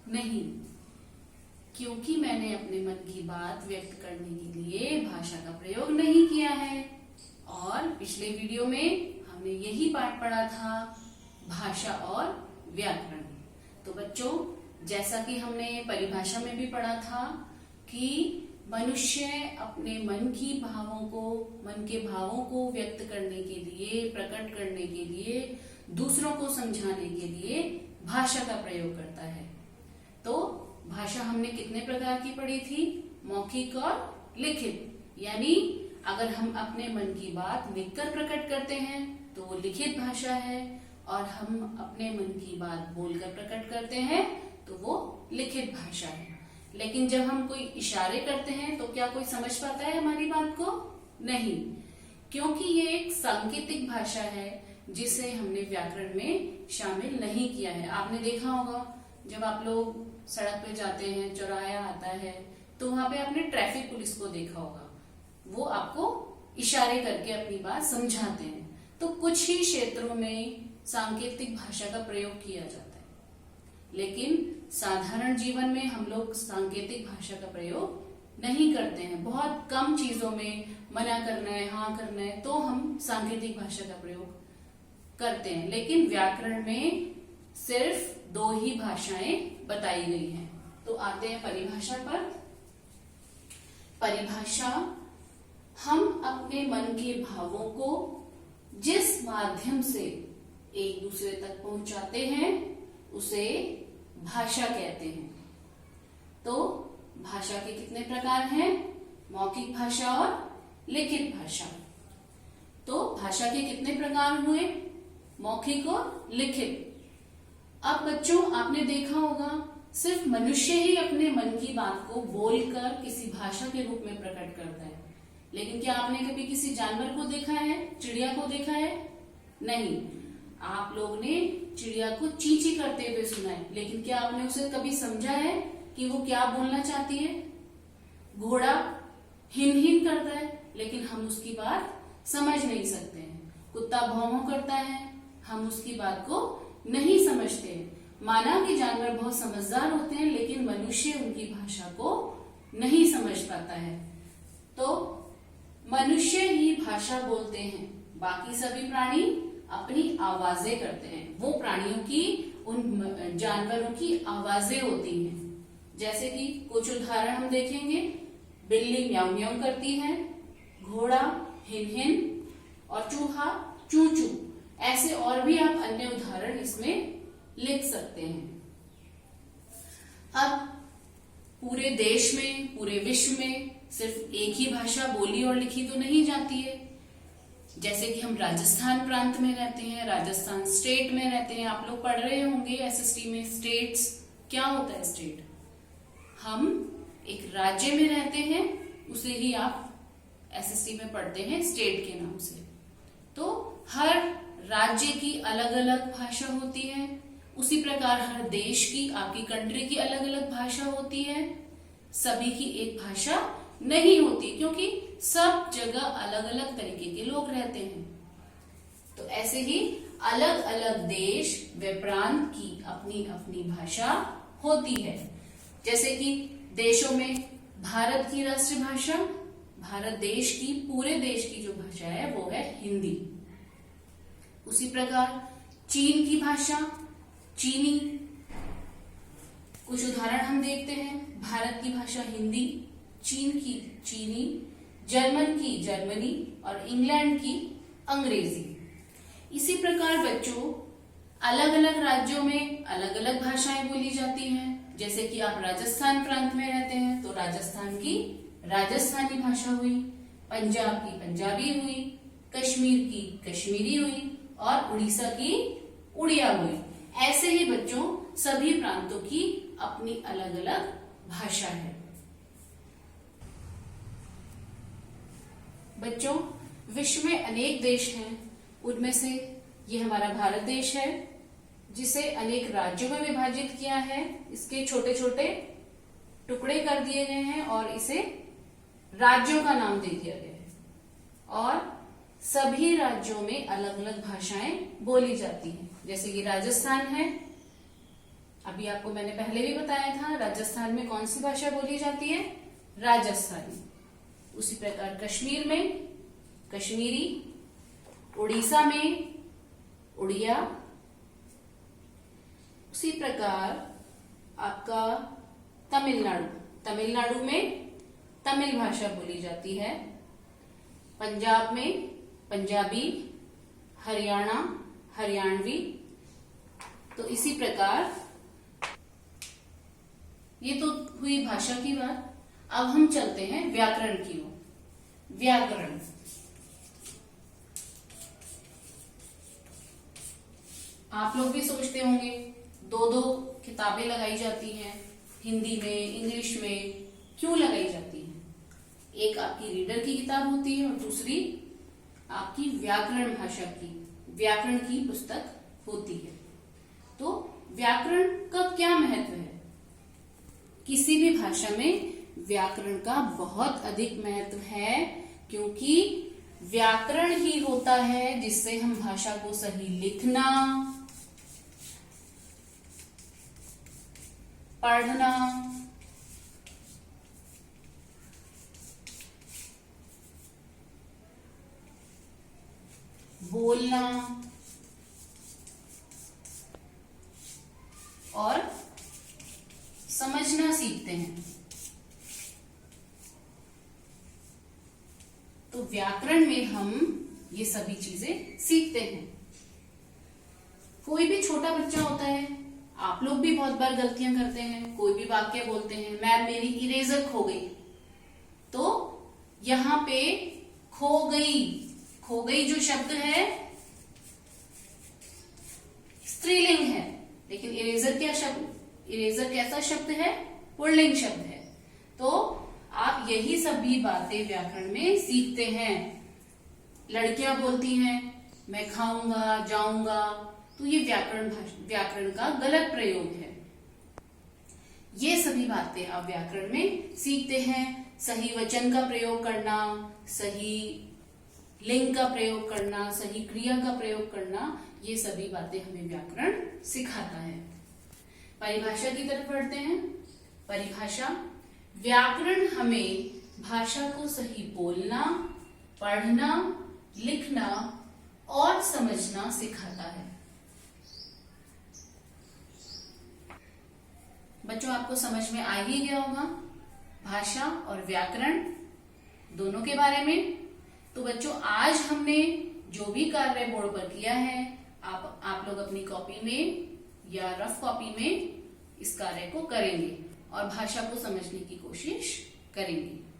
नहीं, क्योंकि मैंने अपने मन की बात व्यक्त करने के लिए भाषा का प्रयोग नहीं किया है। और पिछले वीडियो में हमने यही पाठ पढ़ा था, भाषा और व्याकरण। तो बच्चों, जैसा कि हमने परिभाषा में भी पढ़ा था कि मनुष्य अपने मन के भावों को व्यक्त करने के लिए, प्रकट करने के लिए, दूसरों को समझाने के लिए भाषा का प्रयोग करता है। तो भाषा हमने कितने प्रकार की पढ़ी थी? मौखिक और लिखित। यानी अगर हम अपने मन की बात लिखकर प्रकट करते हैं तो वो लिखित भाषा है, और हम अपने मन की बात बोलकर प्रकट करते हैं तो वो लिखित भाषा है। लेकिन जब हम कोई इशारे करते हैं तो क्या कोई समझ पाता है हमारी बात को? नहीं, क्योंकि ये एक सांकेतिक भाषा है जिसे हमने व्याकरण में शामिल नहीं किया है। आपने देखा होगा जब आप लोग सड़क पे जाते हैं, चौराहा आता है, तो वहां पे आपने ट्रैफिक पुलिस को देखा होगा, वो आपको इशारे करके अपनी बात समझाते हैं। तो कुछ ही क्षेत्रों में सांकेतिक भाषा का प्रयोग किया जाता है, लेकिन साधारण जीवन में हम लोग सांकेतिक भाषा का प्रयोग नहीं करते हैं। बहुत कम चीजों में मना करना है, हाँ करना है, तो हम सांकेतिक भाषा का प्रयोग करते हैं। लेकिन व्याकरण में सिर्फ 2 ही भाषाएं बताई गई हैं। तो आते हैं परिभाषा पर। परिभाषा, हम अपने मन के भावों को जिस माध्यम से एक दूसरे तक पहुंचाते हैं उसे भाषा कहते हैं। तो भाषा के कितने प्रकार हैं? मौखिक भाषा और लिखित भाषा। तो भाषा के कितने प्रकार हुए? मौखिक और लिखित। अब बच्चों, आपने देखा होगा सिर्फ मनुष्य ही अपने मन की बात को बोलकर किसी भाषा के रूप में प्रकट करता है। लेकिन क्या आपने कभी किसी जानवर को देखा है, चिड़िया को देखा है? नहीं। आप लोग ने चिड़िया को चींची करते हुए सुना है, लेकिन क्या आपने उसे कभी समझा है कि वो क्या बोलना चाहती है? घोड़ा हिन हिन करता है, लेकिन हम उसकी बात समझ नहीं सकते हैं। कुत्ता भौं भौं करता है, हम उसकी बात को नहीं समझते। माना कि जानवर बहुत समझदार होते हैं, लेकिन मनुष्य उनकी भाषा को नहीं समझ पाता है। तो मनुष्य ही भाषा बोलते हैं, बाकी सभी प्राणी अपनी आवाजें करते हैं। वो प्राणियों की, उन जानवरों की आवाजें होती हैं। जैसे कि कुछ उदाहरण हम देखेंगे। बिल्ली म्याऊं म्याऊं करती है, घोड़ा हिन हिन, और चूहा चू चू। ऐसे और भी आप अन्य उदाहरण इसमें लिख सकते हैं। अब पूरे देश में, पूरे विश्व में सिर्फ एक ही भाषा बोली और लिखी तो नहीं जाती है। जैसे कि हम राजस्थान प्रांत में रहते हैं, राजस्थान स्टेट में रहते हैं। आप लोग पढ़ रहे होंगे एसएसटी में स्टेट्स। क्या होता है स्टेट? हम एक राज्य में रहते हैं, उसे ही आप एसएसटी में पढ़ते हैं स्टेट के नाम से। तो हर राज्य की अलग अलग भाषा होती है। उसी प्रकार हर देश की, आपकी कंट्री की अलग अलग भाषा होती है। सभी की एक भाषा नहीं होती, क्योंकि सब जगह अलग अलग तरीके के लोग रहते हैं। तो ऐसे ही अलग अलग देश व प्रांत की अपनी अपनी भाषा होती है। जैसे कि देशों में भारत की राष्ट्रभाषा, भारत देश की, पूरे देश की जो भाषा है वो है हिंदी। उसी प्रकार चीन की भाषा चीनी। कुछ उदाहरण हम देखते हैं। भारत की भाषा हिंदी, चीन की चीनी, जर्मन की जर्मनी, और इंग्लैंड की अंग्रेजी। इसी प्रकार बच्चों, अलग अलग राज्यों में अलग अलग भाषाएं बोली जाती हैं। जैसे कि आप राजस्थान प्रांत में रहते हैं तो राजस्थान की राजस्थानी भाषा हुई, पंजाब की पंजाबी हुई, कश्मीर की कश्मीरी हुई, और उड़ीसा की उड़िया हुई। ऐसे ही बच्चों, सभी प्रांतों की अपनी अलग अलग भाषा है। बच्चों, विश्व में अनेक देश हैं। उनमें से ये हमारा भारत देश है, जिसे अनेक राज्यों में विभाजित किया है। इसके छोटे छोटे टुकड़े कर दिए गए हैं और इसे राज्यों का नाम दे दिया गया है। और सभी राज्यों में अलग अलग भाषाएं बोली जाती हैं। जैसे कि राजस्थान है, अभी आपको मैंने पहले भी बताया था, राजस्थान में कौन सी भाषा बोली जाती है? राजस्थानी। उसी प्रकार कश्मीर में कश्मीरी, उड़ीसा में उड़िया, उसी प्रकार आपका तमिलनाडु में तमिल भाषा बोली जाती है, पंजाब में पंजाबी, हरियाणा हरियाणवी। तो इसी प्रकार ये तो हुई भाषा की बात। अब हम चलते हैं व्याकरण की ओर। व्याकरण, आप लोग भी सोचते होंगे दो दो किताबें लगाई जाती हैं, हिंदी में इंग्लिश में, क्यों लगाई जाती हैं? एक आपकी रीडर की किताब होती है और दूसरी आपकी व्याकरण भाषा की, व्याकरण की पुस्तक होती है। तो व्याकरण का क्या महत्व है? किसी भी भाषा में व्याकरण का बहुत अधिक महत्व है, क्योंकि व्याकरण ही होता है जिससे हम भाषा को सही लिखना, पढ़ना, बोलना और समझना सीखते हैं। तो व्याकरण में हम ये सभी चीजें सीखते हैं। कोई भी छोटा बच्चा होता है, आप लोग भी बहुत बार गलतियां करते हैं, कोई भी वाक्य बोलते हैं, मैम मेरी इरेजर खो गई, तो यहां पे खो गई जो शब्द है स्त्रीलिंग है, लेकिन इरेजर क्या शब्द, इरेजर कैसा शब्द है? पुल्लिंग शब्द है। तो आप यही सभी बातें व्याकरण में सीखते हैं। लड़कियां बोलती हैं मैं खाऊंगा, जाऊंगा, तो ये व्याकरण का गलत प्रयोग है। ये सभी बातें आप व्याकरण में सीखते हैं। सही वचन का प्रयोग करना, सही लिंग का प्रयोग करना, सही क्रिया का प्रयोग करना, ये सभी बातें हमें व्याकरण सिखाता है। परिभाषा की तरफ बढ़ते हैं। परिभाषा, व्याकरण हमें भाषा को सही बोलना, पढ़ना, लिखना और समझना सिखाता है। बच्चों, आपको समझ में आ ही गया होगा भाषा और व्याकरण दोनों के बारे में। तो बच्चों, आज हमने जो भी कार्य बोर्ड पर किया है, आप लोग अपनी कॉपी में या रफ कॉपी में इस कार्य को करेंगे और भाषा को समझने की कोशिश करेंगे।